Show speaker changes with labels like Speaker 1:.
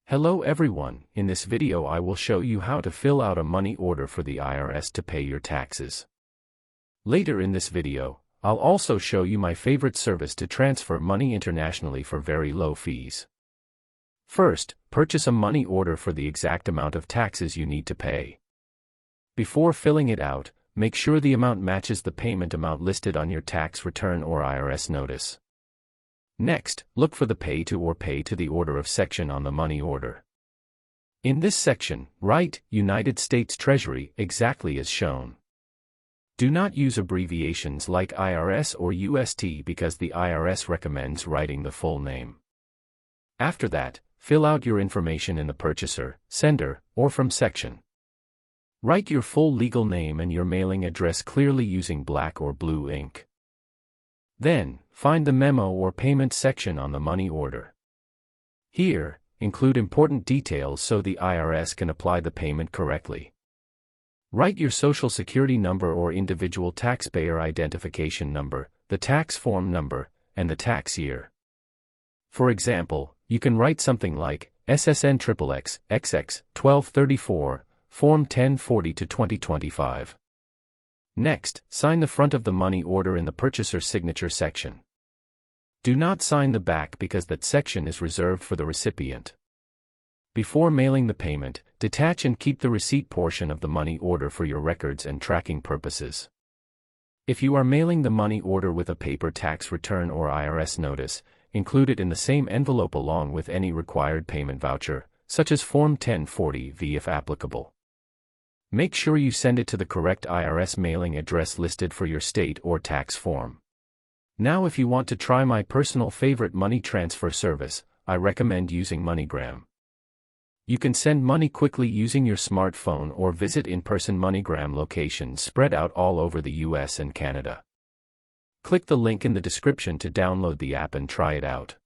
Speaker 1: Hello everyone, in this video I will show you how to fill out a money order for the IRS to pay your taxes. Later in this video, I'll also show you my favorite service to transfer money internationally for very low fees. First, purchase a money order for the exact amount of taxes you need to pay. Before filling it out, make sure the amount matches the payment amount listed on your tax return or IRS notice. Next, look for the Pay to or Pay to the Order of section on the money order. In this section, write United States Treasury exactly as shown. Do not use abbreviations like IRS or UST because the IRS recommends writing the full name. After that, fill out your information in the purchaser, sender, or from section. Write your full legal name and your mailing address clearly using black or blue ink. Then, find the memo or payment section on the money order. Here, include important details so the IRS can apply the payment correctly. Write your Social Security number or individual taxpayer identification number, the tax form number, and the tax year. For example, you can write something like SSN XXX XX 1234, Form 1040 to 2025. Next, sign the front of the money order in the purchaser's signature section. Do not sign the back because that section is reserved for the recipient. Before mailing the payment, detach and keep the receipt portion of the money order for your records and tracking purposes. If you are mailing the money order with a paper tax return or IRS notice, include it in the same envelope along with any required payment voucher, such as Form 1040V if applicable. Make sure you send it to the correct IRS mailing address listed for your state or tax form. Now if you want to try my personal favorite money transfer service, I recommend using MoneyGram. You can send money quickly using your smartphone or visit in-person MoneyGram locations spread out all over the US and Canada. Click the link in the description to download the app and try it out.